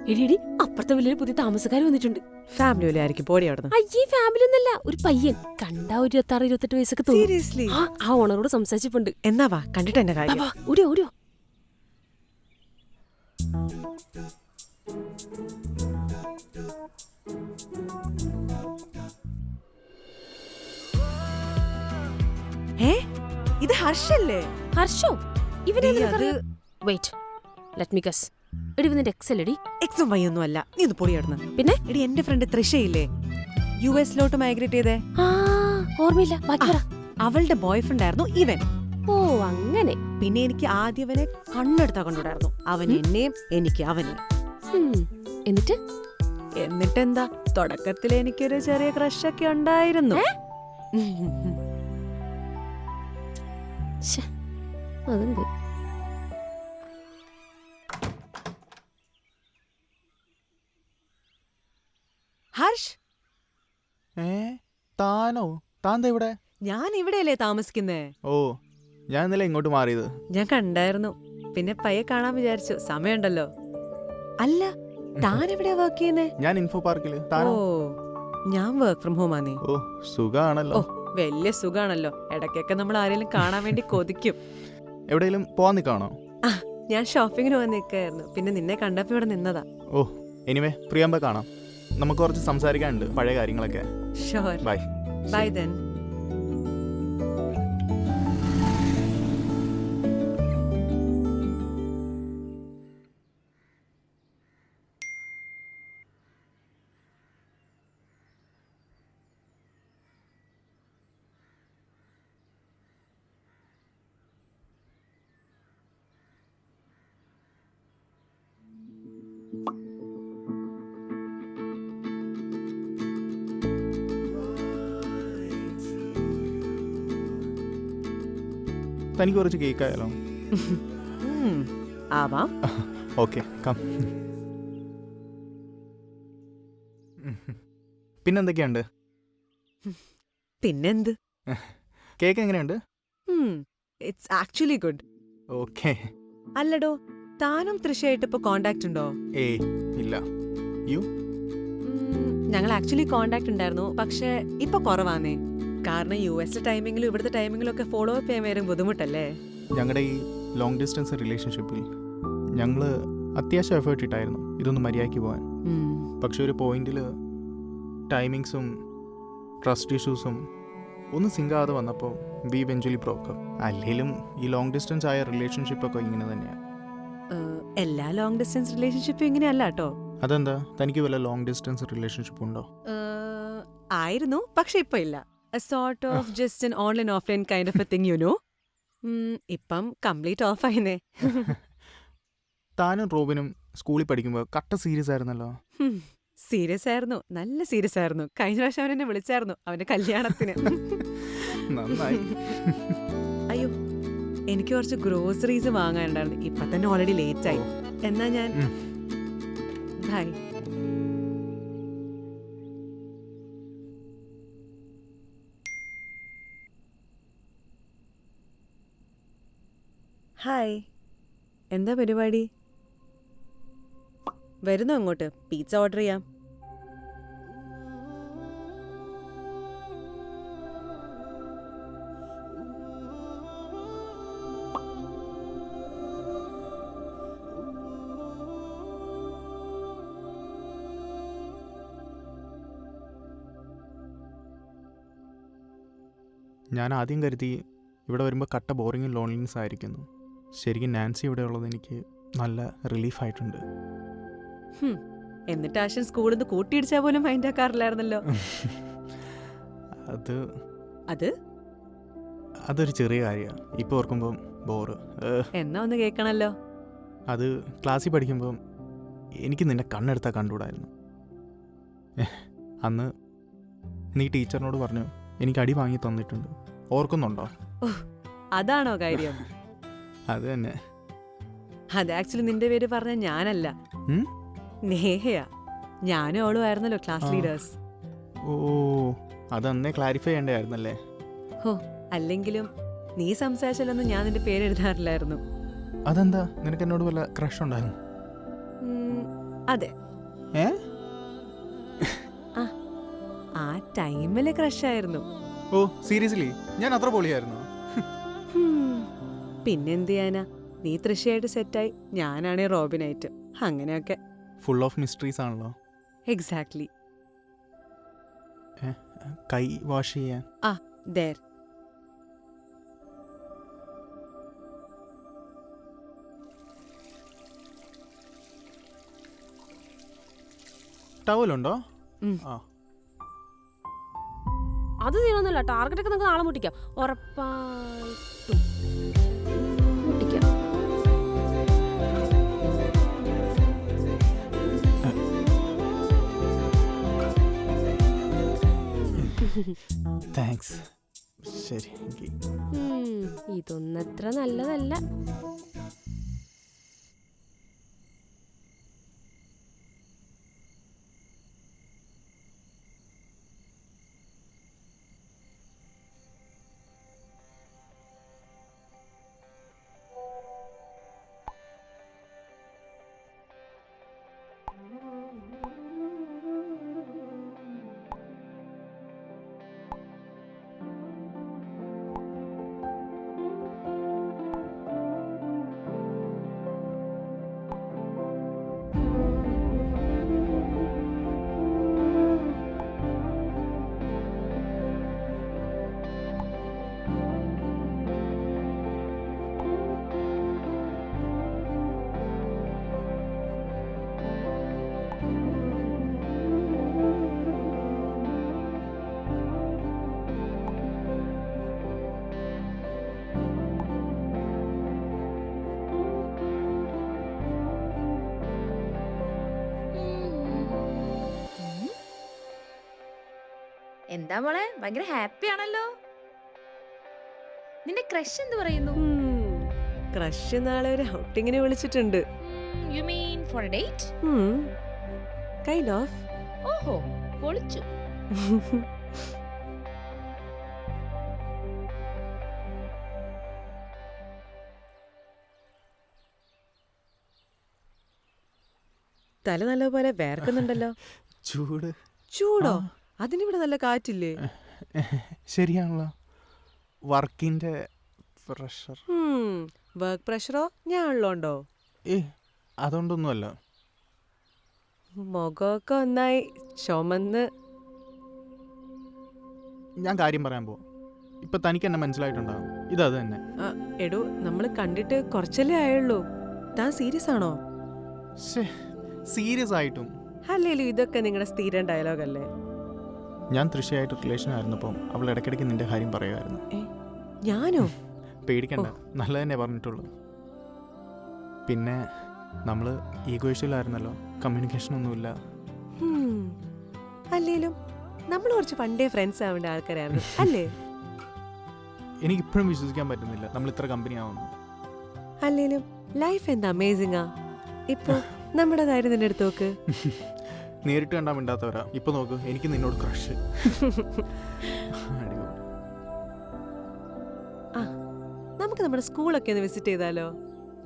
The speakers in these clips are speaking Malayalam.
എടി അപ്പുറത്തെ വലിയൊരു പുതിയ താമസക്കാർ വന്നിട്ടുണ്ട്. ഫാമിലി വല്ല ആയിരിക്കും, പോടി അവിടുന്ന്. അയ്യേ, ഫാമിലി ഒന്നല്ല, ഒരു പയ്യൻ കണ്ടാ ഒരു 26-28 വയസ്സൊക്കെ തോന്നും. സീരിയസ്ലി? ആ ഓണറോട് സംസാരിച്ചിട്ടുണ്ട്. എന്നാ വാ, കണ്ടിട്ട് എന്റെ കാര്യം. ഓടിയോ ഓടിയോ. ഇത് ഹർഷല്ലേ? ഹർഷോ? ഇവനെ വെയിറ്റ്, ലെറ്റ് മീ ഗസ്. എടി ഇവന്റെ എക്സ് അല്ലടി? എക്സും വൈ ഒന്നും അല്ല. നീ ഒന്ന് പൊടി അവിടുന്ന്. പിന്നെ എടി എന്റെ ഫ്രണ്ട് തൃഷയില്ലേ, US മൈഗ്രേറ്റ് ചെയ്തേ? ഓർമ്മയില്ല, ബാക്കി പറ. അവളുടെ ബോയ് ഫ്രണ്ട് ആയിരുന്നു ഇവൻ. ഓ അങ്ങനെ. പിന്നെ എനിക്ക് ആദ്യം അവനെ കണ്ണെടുത്താ കണ്ടുകൂടായിരുന്നു. അവൻ എന്നെയും എനിക്ക് അവനെ. എന്നിട്ടെന്താ, തുടക്കത്തിൽ എനിക്കൊരു ചെറിയ ക്രഷൊക്കെ ഉണ്ടായിരുന്നു. അതുണ്ട്. ഹർഷ്, താനോ? താൻ ഇവിടെ? ഞാൻ ഇവിടെയല്ലേ താമസിക്കുന്നേ. ഓ, ഞാൻ ഇന്നലെ ഇങ്ങോട്ട് മാറിയത്. ഞാൻ കണ്ടായിരുന്നു, പിന്നെ പയ്യെ കാണാൻ വിചാരിച്ചു. സമയമുണ്ടല്ലോ. അല്ല, താൻ എവിടെയാ വർക്ക് ചെയ്യുന്നേ? ഞാൻ ഇൻഫോ പാർക്കില്. ഓ, ഞാൻ വർക്ക് ഫ്രം ഹോം ആണേ. ഓ, സുഖാണല്ലോ. വലിയ സുഖാണല്ലോ. ഇടയ്ക്കൊക്കെ നമ്മൾ ആരെങ്കിലും കാണാൻ വേണ്ടി കൊതിക്കും. എവിടെയെങ്കിലും പോവാൻ നിൽക്കാണോ? ഞാൻ ഷോപ്പിങ്ങിന് പോകാൻ നിൽക്കായിരുന്നു, പിന്നെ നിന്നെ കണ്ടപ്പോ ഇവിടെ നിന്നതാ. ഓ, എനിവേ പ്രിയാമ്പ കാണാം. നമുക്ക് കുറച്ച് സംസാരിക്കാനുണ്ട്, പഴയ കാര്യങ്ങളൊക്കെ. ഷുവർ. ബൈ. Bye then. തനിക്ക് കുറച്ച് കേക്കായാലോ? ആവാം. Okay, come. പിന്നെന്തൊക്കെയുണ്ട്? പിന്നെന്ത്? കേക്ക് എങ്ങനെയുണ്ട്? It's actually good. ഓക്കെ. അല്ലടോ, താനും തൃശയായിട്ട് ഇപ്പൊ കോണ്ടാക്ട് ഉണ്ടോ? ഏയ് ഇല്ല. യു? ഞങ്ങൾ ആക്ച്വലി കോണ്ടാക്ട് ഉണ്ടായിരുന്നു, പക്ഷെ ഇപ്പൊ കുറവാന്നേ. കാരണം US ടൈമിങ്ങിലും ഇവിടുത്തെ ടൈമിങ്ങിലും ഒക്കെ ഫോളോ അപ്പ് ചെയ്യാൻ വരും ബുദ്ധിമുട്ടല്ലേ. ഞങ്ങളുടെ ഈ ലോങ് ഡിസ്റ്റൻസ് റിലേഷൻഷിപ്പിൽ ഞങ്ങൾ അത്യാവശ്യം എഫേർട്ട് ഇട്ടായിരുന്നു ഇതൊന്ന് മര്യാദയ്ക്ക് പോകാൻ. പക്ഷെ ഒരു പോയിന്റിൽ ടൈമിങ്സും ട്രസ്റ്റ് ഇഷ്യൂസും ഒന്ന് സിങ്കാതെ വന്നപ്പോൾ വി ഇവഞ്ച്വലി ബ്രോക്ക് അപ്പ്. അല്ലെങ്കിലും ഈ ലോങ് ഡിസ്റ്റൻസ് ആയ റിലേഷൻഷിപ്പൊക്കെ ഇങ്ങനെ തന്നെയാണ്. എല്ലാ ലോങ് ഡിസ്റ്റൻസ് റിലേഷൻഷിപ്പും ഇങ്ങനെയല്ല കേട്ടോ. അതെന്താ, തനിക്ക് വല്ല ലോങ് ഡിസ്റ്റൻസ് റിലേഷൻഷിപ്പ് ഉണ്ടോ? ആയിരുന്നു, പക്ഷെ ഇപ്പൊ ഇല്ല. A sort of just an online offline kind of a thing, you know. ഇപ്പം കംപ്ലീറ്റ് ഓഫ് ആയിന്നേ. താനും റോബിനും സ്കൂളിൽ പഠിക്കുമ്പോൾ കട്ട സീരിയസ് ആയിരുന്നല്ലോ. സീരിയസ് ആയിരുന്നു, നല്ല സീരിയസ് ആയിരുന്നു. കഴിഞ്ഞ പ്രാവശ്യം അവൻ എന്നെ വിളിച്ചായിരുന്നു അവന്റെ കല്യാണത്തിന്. നന്നായി. അയ്യോ, എനിക്ക് കുറച്ച് ഗ്രോസറീസ് വാങ്ങാനുണ്ടായിരുന്നു. ഇപ്പൊ തന്നെ ഓൾറെഡി ലേറ്റ് ആയി. എന്നാ ഞാൻ ബൈ. ഹായ്, എന്താ പരിപാടി? വരുന്നോ അങ്ങോട്ട്? പിസ്സ ഓർഡർ ചെയ്യാം. ഞാൻ ആദ്യം കരുതി ഇവിടെ വരുമ്പോൾ കട്ട ബോറിങ്ങും ലോൺലിനെസ് ആയിരിക്കുന്നു. ശരിക്കും നാൻസി ഇവിടെ ഉള്ളത് എനിക്ക് നല്ല റിലീഫായിട്ടുണ്ട്. എന്നിട്ട് ആശൻ സ്കൂളിൽ നിന്ന് കൂട്ടിയിടിച്ചാൽ പോലും മൈൻഡ് ആക്കാറില്ലായിരുന്നല്ലോ. അതൊരു ചെറിയ കാര്യമാണ്. ഇപ്പോൾ ഓർക്കുമ്പോൾ ബോറ്. എന്നാ ഒന്ന് കേൾക്കണല്ലോ. അത് ക്ലാസ്സിൽ പഠിക്കുമ്പോൾ എനിക്ക് നിന്നെ കണ്ണെടുത്താൽ കണ്ടുകൂടായിരുന്നു. അന്ന് നീ ടീച്ചറിനോട് പറഞ്ഞു എനിക്ക് അടി വാങ്ങി തന്നിട്ടുണ്ട്. ഓർക്കുന്നുണ്ടോ? അതാണോ കാര്യം? അത് തന്നെ. അത് ആക്ച്വലി നിന്റെ പേര് പറഞ്ഞ ഞാനല്ല, നേഹയാ. ഞാനും അവളും ആയിരുന്നല്ലോ ക്ലാസ് ലീഡേഴ്സ്. ഓ, അതന്നേ ക്ലാരിഫൈ ചെയ്യേണ്ടതായിരുന്നല്ലേ. ഹോ, അല്ലെങ്കിലും നീ സംസാരിച്ചാലൊന്നും ഞാൻ നിന്റെ പേര് എഴുതാറില്ലായിരുന്നു. അതെന്താ, നിനക്ക് എന്നോട് വല്ല ക്രഷ് ഉണ്ടായിരുന്നു? അതെ. ഏ ആ ടൈമില് ക്രഷായിരുന്നു. ഓ സീരിയസ്ലി? ഞാൻ അത്ര പൊളിയായിരുന്നു? പിന്നെന്ത് ചെയ്യാനാ, നീ തൃശ്ശയായിട്ട് സെറ്റായി, ഞാനാണേ റോബിനായിട്ട്. അങ്ങനെയൊക്കെ. ഫുൾ ഓഫ് മിസ്റ്ററീസ് ആണല്ലോ. എക്സാക്ട്ലി. കൈ വാഷ് ചെയ്യാൻ. ദേർ. ടവലുണ്ടോ? ഉം. ആ അത് തീരൊന്നുമില്ല. ടാർഗറ്റ് ഒക്കെ നമുക്ക് നാളെ മുട്ടിക്കാം, ഉറപ്പായിട്ടും മുട്ടിക്കാം. താങ്ക്സ്. ശരി. ഇതൊന്നത്ര നല്ലതല്ല. എന്താ മോളെ, ഭയങ്കര ഹാപ്പി ആണല്ലോ. നിന്റെ ക്രഷ് എന്ത് പറയുന്നു? ക്രഷ് നാളെ ഒരു ഔട്ടിങ്ങിന് വിളിച്ചിട്ടുണ്ട്. You mean for a date? Kind of. ഓഹോ, പൊളിച്ചു. തല നല്ലപോലെ വേർക്കുന്നുണ്ടല്ലോ. ചൂട്. ചൂടോ? അതിനിവിടെ നല്ല കാറ്റില്ലേ? ശരിയാണല്ലോ, വർക്കിൻ്റെ പ്രഷർ. വർക്ക് പ്രഷറോ ഞാൻ ഉള്ളോണ്ടോ? അതുകൊണ്ടൊന്നുമല്ല. മുഖമൊക്കെ ഒന്നായി ചുമന്ന്. ഞാൻ കാര്യം പറയാൻ പോവാം. ഇപ്പൊ തനിക്ക് എന്നെ മനസ്സിലായിട്ടുണ്ടാകും. ഇതത് തന്നെ. എടോ, നമ്മൾ കണ്ടിട്ട് കുറച്ചല്ലേ ആയുള്ളൂ. താൻ സീരിയസ് ആണോ? സീരിയസ് ആയിട്ടും. അല്ലേലും ഇതൊക്കെ നിങ്ങളുടെ സ്ഥിരം ഡയലോഗല്ലേ? ഞാൻ തൃശ്ശയായിട്ട് റിലേഷൻ ആയിരുന്നപ്പം അവൾ ഇടയ്ക്കിടയ്ക്ക് നിന്റെ കാര്യം പറയുമായിരുന്നു. ഞാനോ? പേടിക്കണ്ട, നല്ല തന്നെ പറഞ്ഞിട്ടുള്ളൂ. പിന്നെ നമ്മൾ ഈഗോയിഷ്യലായിരുന്നല്ലോ, കമ്മ്യൂണിക്കേഷൻ ഒന്നുമില്ല. അല്ലേലും നമ്മൾ കുറച്ച് പണ്ടേ ഫ്രണ്ട്സ് ആവേണ്ട ആൾക്കാരായിരുന്നു അല്ലേ? എനിക്കിപ്പോഴും വിശ്വസിക്കാൻ പറ്റുന്നില്ല നമ്മൾ ഇത്ര കമ്പനി ആവുന്നു. അല്ലേലും ലൈഫ് എന്ത് അമേസിംഗാ. ഇപ്പൊ നമ്മുടെ കാര്യം തന്നെ എടുത്തു നോക്ക്. നേരിട്ട് കണ്ടാൽ മിണ്ടാത്തവരാ. ഇപ്പൊ നോക്ക്, എനിക്ക് നിന്നോട് ക്രഷ്. നമുക്ക് നമ്മുടെ സ്കൂളൊക്കെ ഒന്ന് വിസിറ്റ് ചെയ്താലോ?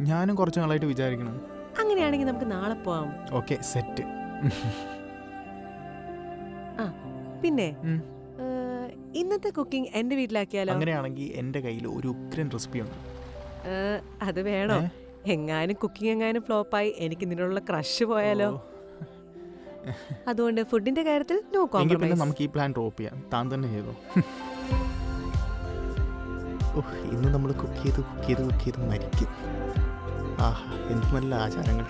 ഞാനും കുറച്ച് നാളായിട്ട് വിചാരിക്കണം. അങ്ങനെയാണെങ്കിൽ നമുക്ക് നാളെ പോവാം. Okay, set. പിന്നെ ഇന്നത്തെ കുക്കിംഗ് എന്റെ വീട്ടിലാക്കിയാലോ? അങ്ങനെയാണെങ്കിൽ എന്റെ കയ്യിൽ ഒരു ഉഗ്രൻ റെസിപ്പി ഉണ്ട്. അത് വേണോ? എങ്ങാനും കുക്കിംഗ് എങ്ങാനും ഫ്ലോപ്പായി എനിക്ക് നിന്നോടുള്ള ക്രഷ് പോയാലോ? അതുകൊണ്ട് ഫുഡിന്റെ കാര്യത്തിൽ നോ കോംപ്രമൈസ്. നമുക്ക് ഈ പ്ലാൻ ഡ്രോപ്പ് ചെയ്യാം. താൻ തന്നെ ചെയ്തോ. ഇന്ന് നമ്മൾ കുക്ക് ചെയ്ത് മരിക്കും. ആഹാ, എന്ത് നല്ല ആചാരങ്ങൾ.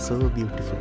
So beautiful.